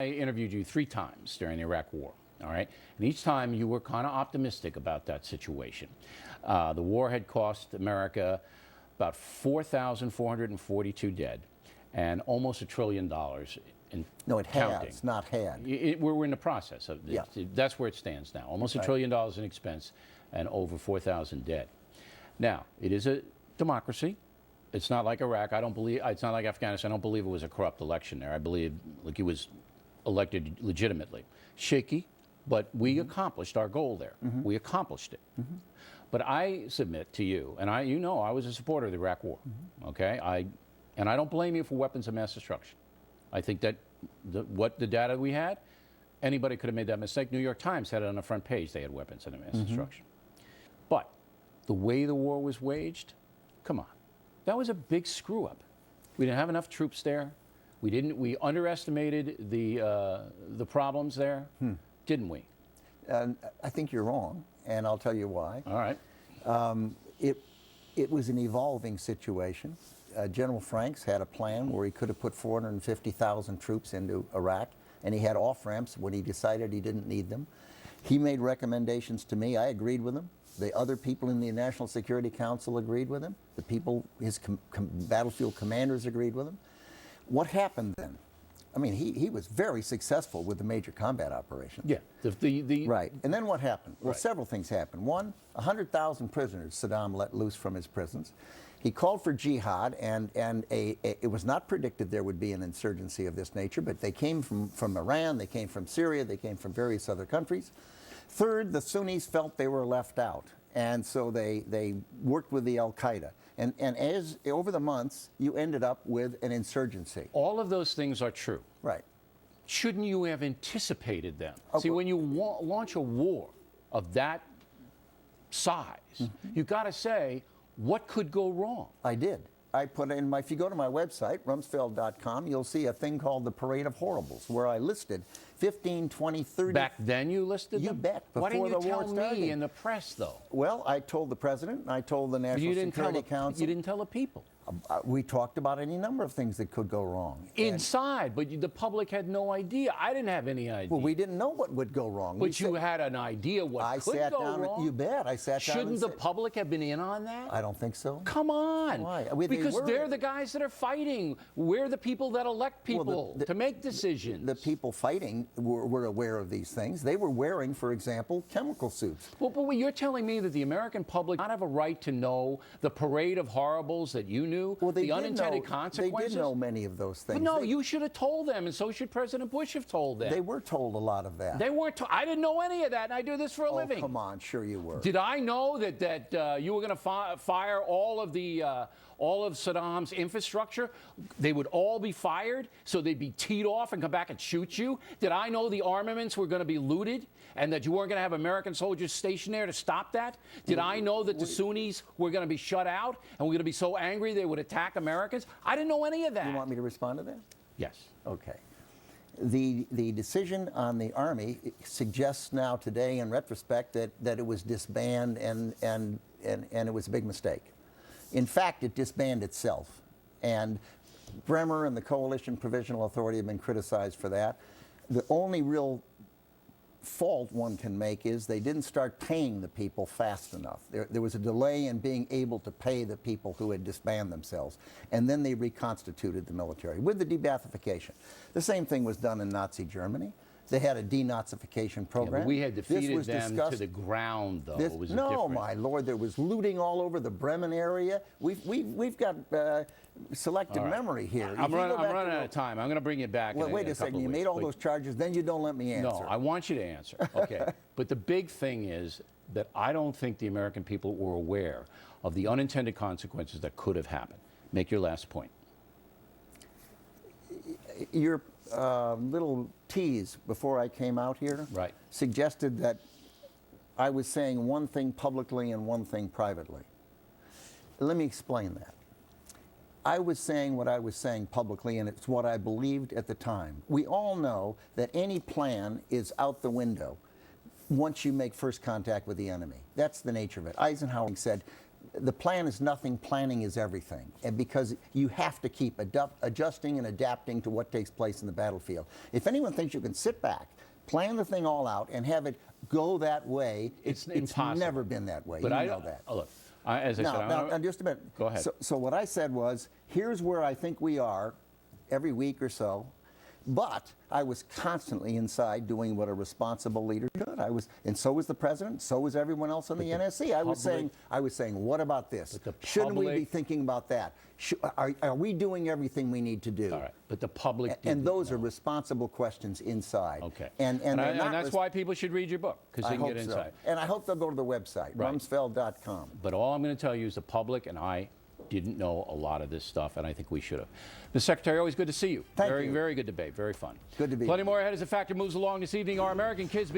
I interviewed you 3 times during the Iraq War, all right? And each time you were kind of optimistic about that situation. The war had cost America about 4,442 dead and almost $1 trillion in No, it counting. has, not had. We're in the process of it. Yeah. That's where it stands now. Almost $1 trillion in expense and over 4,000 dead. Now, it is a democracy. It's not like Iraq. I don't believe, it's not like Afghanistan. I don't believe it was a corrupt election there. I believe like he was elected legitimately. Shaky, but we accomplished our goal there. We accomplished it. But I submit to you, and you know I was a supporter of the Iraq War, okay? And I don't blame you for weapons of mass destruction. I think that the data we had, anybody could have made that mistake. New York Times had it on the front page. They had weapons of mass destruction. But the way the war was waged, come on. That was a big screw up. We didn't have enough troops there. We underestimated the problems there, didn't we? I think you're wrong, and I'll tell you why. All right. It was an evolving situation. General Franks had a plan where he could have put 450,000 troops into Iraq, and he had off-ramps when he decided he didn't need them. He made recommendations to me. I agreed with them. The other people in the National Security Council agreed with him. The people, his battlefield commanders agreed with him. What happened then? I mean, he was very successful with the major combat operations. Yeah. Right. And then what happened? Well, Right. several things happened. One, 100,000 prisoners Saddam let loose from his prisons. He called for jihad, and it was not predicted there would be an insurgency of this nature, but they came from Iran, they came from Syria, they came from various other countries. Third, the Sunnis felt they were left out, and so they worked with the Al-Qaeda. And as over the months, you ended up with an insurgency. All of those things are true. Right. Shouldn't you have anticipated them? Okay. See, when you launch a war of that size, you got to say, what could go wrong? I did. I put in my, if you go to my website, rumsfeld.com, you'll see a thing called the Parade of Horribles, where I listed 15, 20, 30. Back then you listed them? You bet. Why didn't you Before the war tell started. me in the press, though? Well, I told the president, and I told the National Security Council. You didn't tell the people. We talked about any number of things that could go wrong. Inside, but the public had no idea. I didn't have any idea. Well, we didn't know what would go wrong. But you had an idea what could go wrong? You bet. I sat down. Shouldn't the public have been in on that? I don't think so. Come on. Why? Because they're the guys that are fighting. We're the people that elect people to make decisions. The people fighting were aware of these things. They were wearing, for example, chemical suits. Well, but you're telling me that the American public not have a right to know the parade of horribles that you knew? Well, they the unintended consequences? They did know many of those things. But no, you should have told them, and so should President Bush have told them. They were told a lot of that. They weren't. I didn't know any of that, and I do this for a living. Oh, come on, sure you were. Did I know that you were going to fire all of Saddam's infrastructure? They would all be fired, so they'd be teed off and come back and shoot you? Did I know the armaments were going to be looted, and that you weren't going to have American soldiers stationed there to stop that? Did I know that the Sunnis were going to be shut out, and we're going to be so angry they would attack Americans? I didn't know any of that. You want me to respond to that? Yes. Okay. The decision on the Army suggests now today, in retrospect, that it was disbanded and it was a big mistake. In fact, it disbanded itself. And Bremer and the Coalition Provisional Authority have been criticized for that. The only real fault one can make is they didn't start paying the people fast enough. There was a delay in being able to pay the people who had disbanded themselves. And then they reconstituted the military with the debathification. The same thing was done in Nazi Germany. They had a denazification program. Yeah, but we had defeated them to the ground, though. It was no, my lord, there was looting all over the Bremen area. We've got selective memory here. I'm running out of time. I'm going to bring you back. Well, wait a second. You made all those charges, then you don't let me answer. No, I want you to answer. Okay. But the big thing is that I don't think the American people were aware of the unintended consequences that could have happened. Make your last point. Your little tease before I came out here suggested that I was saying one thing publicly and one thing privately. Let me explain that. I was saying what I was saying publicly, and it's what I believed at the time. We all know that any plan is out the window once you make first contact with the enemy. That's the nature of it. Eisenhower said, the plan is nothing, planning is everything. And because you have to keep adjusting and adapting to what takes place in the battlefield. If anyone thinks you can sit back, plan the thing all out, and have it go that way, It's it's impossible. never been that way. But you I know that. Look, as I said, Now, just a minute. Go ahead. So what I said was, here's where I think we are every week or so. But I was constantly inside doing what a responsible leader should. And so was the president. So was everyone else on the NSC. I was saying, what about this? Shouldn't we be thinking about that? Are we doing everything we need to do? All right, but the public And didn't those know. are responsible questions inside. Okay. And that's why people should read your book, because they I can hope get so. inside. And I hope they'll go to the website, Right. rumsfeld.com. But all I'm going to tell you is the public and I didn't know a lot of this stuff, and I think we should have. Mr. Secretary, always good to see you. Thank very, you. Very good debate. Very fun. Good to be Plenty here. more ahead as the factor moves along this evening. Our American kids